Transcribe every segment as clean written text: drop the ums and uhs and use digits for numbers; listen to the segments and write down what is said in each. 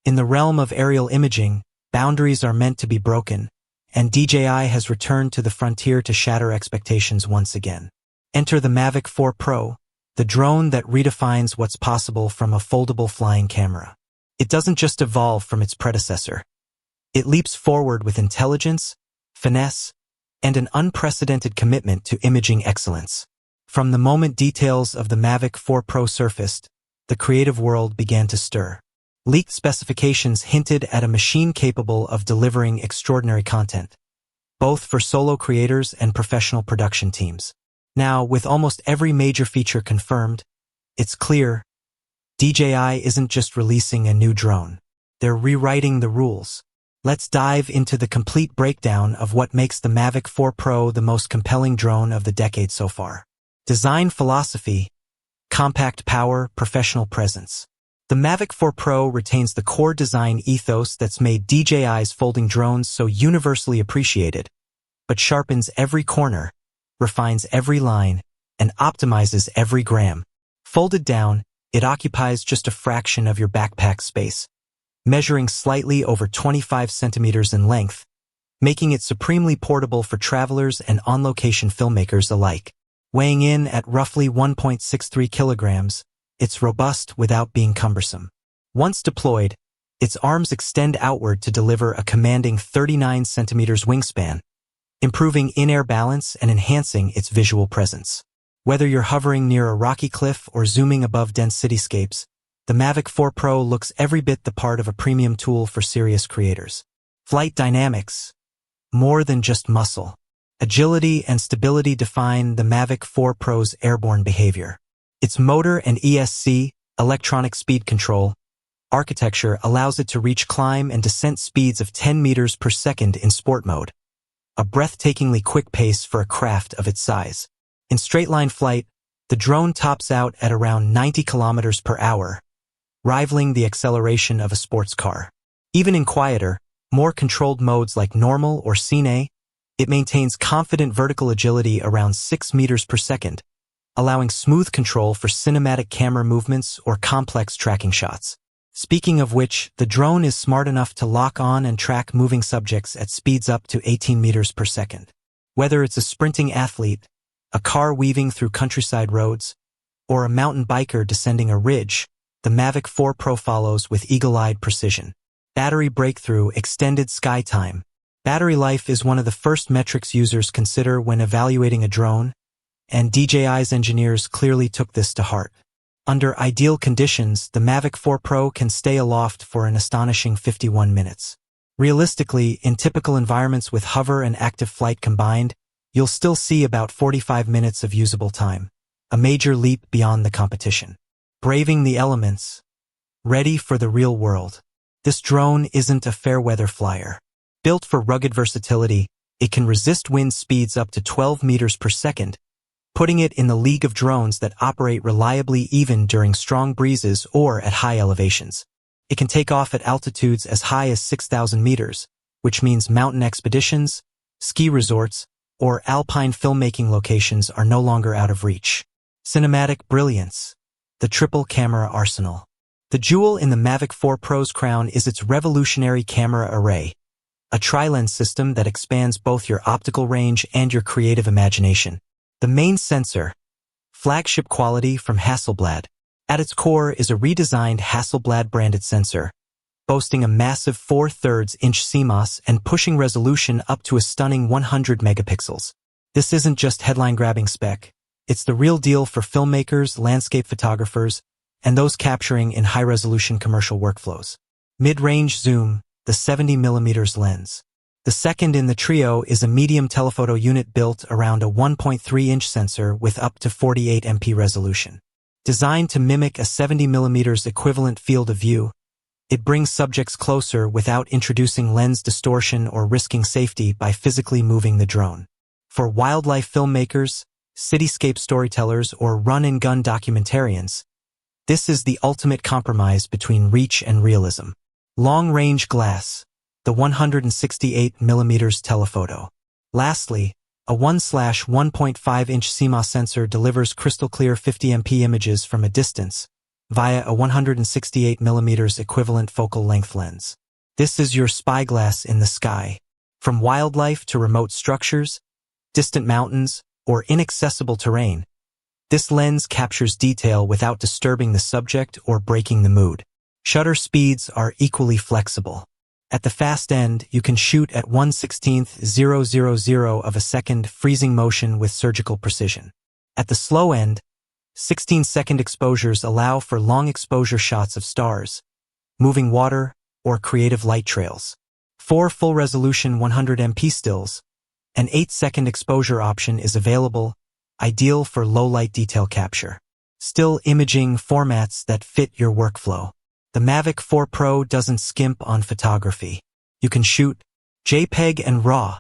In the realm of aerial imaging, boundaries are meant to be broken, and DJI has returned to the frontier to shatter expectations once again. Enter the Mavic 4 Pro, the drone that redefines what's possible from a foldable flying camera. It doesn't just evolve from its predecessor. It leaps forward with intelligence, finesse, and an unprecedented commitment to imaging excellence. From the moment details of the Mavic 4 Pro surfaced, the creative world began to stir. Leaked specifications hinted at a machine capable of delivering extraordinary content, both for solo creators and professional production teams. Now, with almost every major feature confirmed, it's clear DJI isn't just releasing a new drone. They're rewriting the rules. Let's dive into the complete breakdown of what makes the Mavic 4 Pro the most compelling drone of the decade so far. Design philosophy, compact power, professional presence. The Mavic 4 Pro retains the core design ethos that's made DJI's folding drones so universally appreciated, but sharpens every corner, refines every line, and optimizes every gram. Folded down, it occupies just a fraction of your backpack space, measuring slightly over 25 centimeters in length, making it supremely portable for travelers and on-location filmmakers alike. Weighing in at roughly 1.63 kilograms, it's robust without being cumbersome. Once deployed, its arms extend outward to deliver a commanding 39 centimeters wingspan, improving in-air balance and enhancing its visual presence. Whether you're hovering near a rocky cliff or zooming above dense cityscapes, the Mavic 4 Pro looks every bit the part of a premium tool for serious creators. Flight dynamics. More than just muscle. Agility and stability define the Mavic 4 Pro's airborne behavior. Its motor and ESC, electronic speed control, architecture allows it to reach climb and descent speeds of 10 meters per second in sport mode, a breathtakingly quick pace for a craft of its size. In straight-line flight, the drone tops out at around 90 kilometers per hour, rivaling the acceleration of a sports car. Even in quieter, more controlled modes like normal or Cine, it maintains confident vertical agility around 6 meters per second, allowing smooth control for cinematic camera movements or complex tracking shots. Speaking of which, the drone is smart enough to lock on and track moving subjects at speeds up to 18 meters per second. Whether it's a sprinting athlete, a car weaving through countryside roads, or a mountain biker descending a ridge, the Mavic 4 Pro follows with eagle-eyed precision. Battery breakthrough, extended sky time. Battery life is one of the first metrics users consider when evaluating a drone, and DJI's engineers clearly took this to heart. Under ideal conditions, the Mavic 4 Pro can stay aloft for an astonishing 51 minutes. Realistically, in typical environments with hover and active flight combined, you'll still see about 45 minutes of usable time, a major leap beyond the competition. Braving the elements. Ready for the real world. This drone isn't a fair-weather flyer. Built for rugged versatility, it can resist wind speeds up to 12 meters per second, putting it in the league of drones that operate reliably even during strong breezes or at high elevations. It can take off at altitudes as high as 6,000 meters, which means mountain expeditions, ski resorts, or alpine filmmaking locations are no longer out of reach. Cinematic brilliance. The triple camera arsenal. The jewel in the Mavic 4 Pro's crown is its revolutionary camera array, a tri-lens system that expands both your optical range and your creative imagination. The main sensor, flagship quality from Hasselblad. At its core is a redesigned Hasselblad-branded sensor, boasting a massive 4/3 inch CMOS and pushing resolution up to a stunning 100 megapixels. This isn't just headline-grabbing spec. It's the real deal for filmmakers, landscape photographers, and those capturing in high-resolution commercial workflows. Mid-range zoom, the 70mm lens. The second in the trio is a medium telephoto unit built around a 1.3-inch sensor with up to 48 MP resolution. Designed to mimic a 70mm equivalent field of view, it brings subjects closer without introducing lens distortion or risking safety by physically moving the drone. For wildlife filmmakers, cityscape storytellers, or run-and-gun documentarians, this is the ultimate compromise between reach and realism. Long-range glass. The 168mm telephoto. Lastly, a 1/1.5-inch CMOS sensor delivers crystal-clear 50 MP images from a distance, via a 168mm equivalent focal length lens. This is your spyglass in the sky. From wildlife to remote structures, distant mountains, or inaccessible terrain, this lens captures detail without disturbing the subject or breaking the mood. Shutter speeds are equally flexible. At the fast end, you can shoot at 1/16,000 of a second freezing motion with surgical precision. At the slow end, 16-second exposures allow for long exposure shots of stars, moving water, or creative light trails. 4 full-resolution 100MP stills, an 8-second exposure option is available, ideal for low-light detail capture. Still imaging formats that fit your workflow. The Mavic 4 Pro doesn't skimp on photography. You can shoot JPEG and RAW,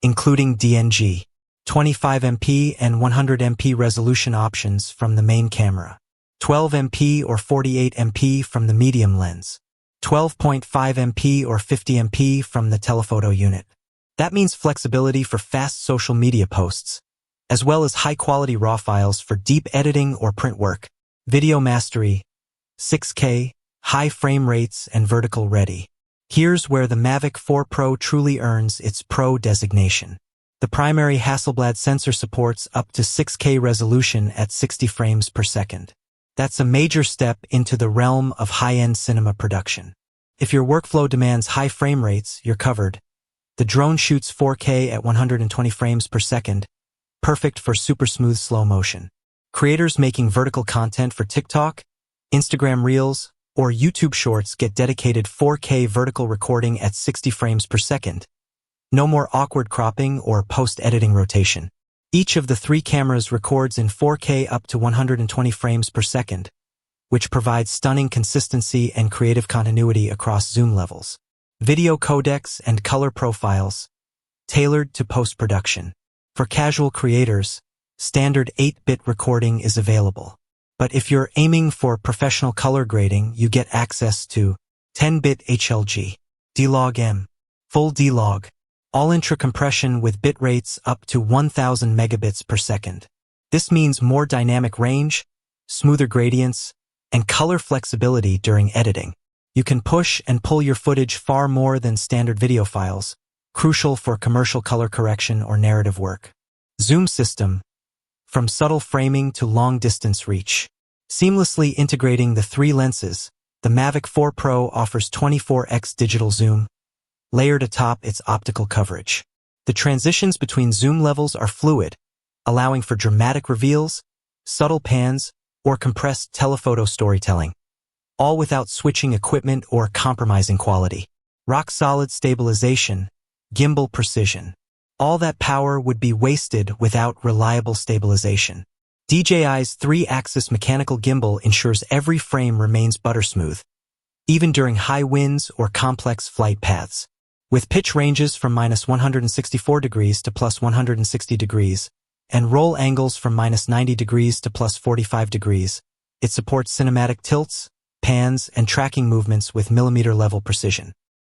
including DNG, 25MP and 100MP resolution options from the main camera, 12MP or 48MP from the medium lens, 12.5MP or 50MP from the telephoto unit. That means flexibility for fast social media posts, as well as high-quality RAW files for deep editing or print work. Video mastery, 6K, high frame rates, and vertical ready. Here's where the Mavic 4 Pro truly earns its Pro designation. The primary Hasselblad sensor supports up to 6K resolution at 60 frames per second. That's a major step into the realm of high-end cinema production. If your workflow demands high frame rates, you're covered. The drone shoots 4K at 120 frames per second, perfect for super smooth slow motion. Creators making vertical content for TikTok, Instagram Reels, or YouTube Shorts get dedicated 4K vertical recording at 60 frames per second. No more awkward cropping or post-editing rotation. Each of the 3 cameras records in 4K up to 120 frames per second, which provides stunning consistency and creative continuity across zoom levels. Video codecs and color profiles, tailored to post-production. For casual creators, standard 8-bit recording is available. But if you're aiming for professional color grading, you get access to 10-bit HLG, D-Log M, full D-Log, all-intra compression with bit rates up to 1000 megabits per second. This means more dynamic range, smoother gradients, and color flexibility during editing. You can push and pull your footage far more than standard video files, crucial for commercial color correction or narrative work. Zoom system, from subtle framing to long-distance reach. Seamlessly integrating the 3 lenses, the Mavic 4 Pro offers 24x digital zoom, layered atop its optical coverage. The transitions between zoom levels are fluid, allowing for dramatic reveals, subtle pans, or compressed telephoto storytelling, all without switching equipment or compromising quality. Rock-solid stabilization, gimbal precision. All that power would be wasted without reliable stabilization. DJI's 3-axis mechanical gimbal ensures every frame remains buttersmooth, even during high winds or complex flight paths. With pitch ranges from -164 degrees to +160 degrees, and roll angles from -90 degrees to +45 degrees, it supports cinematic tilts, pans, and tracking movements with millimeter-level precision.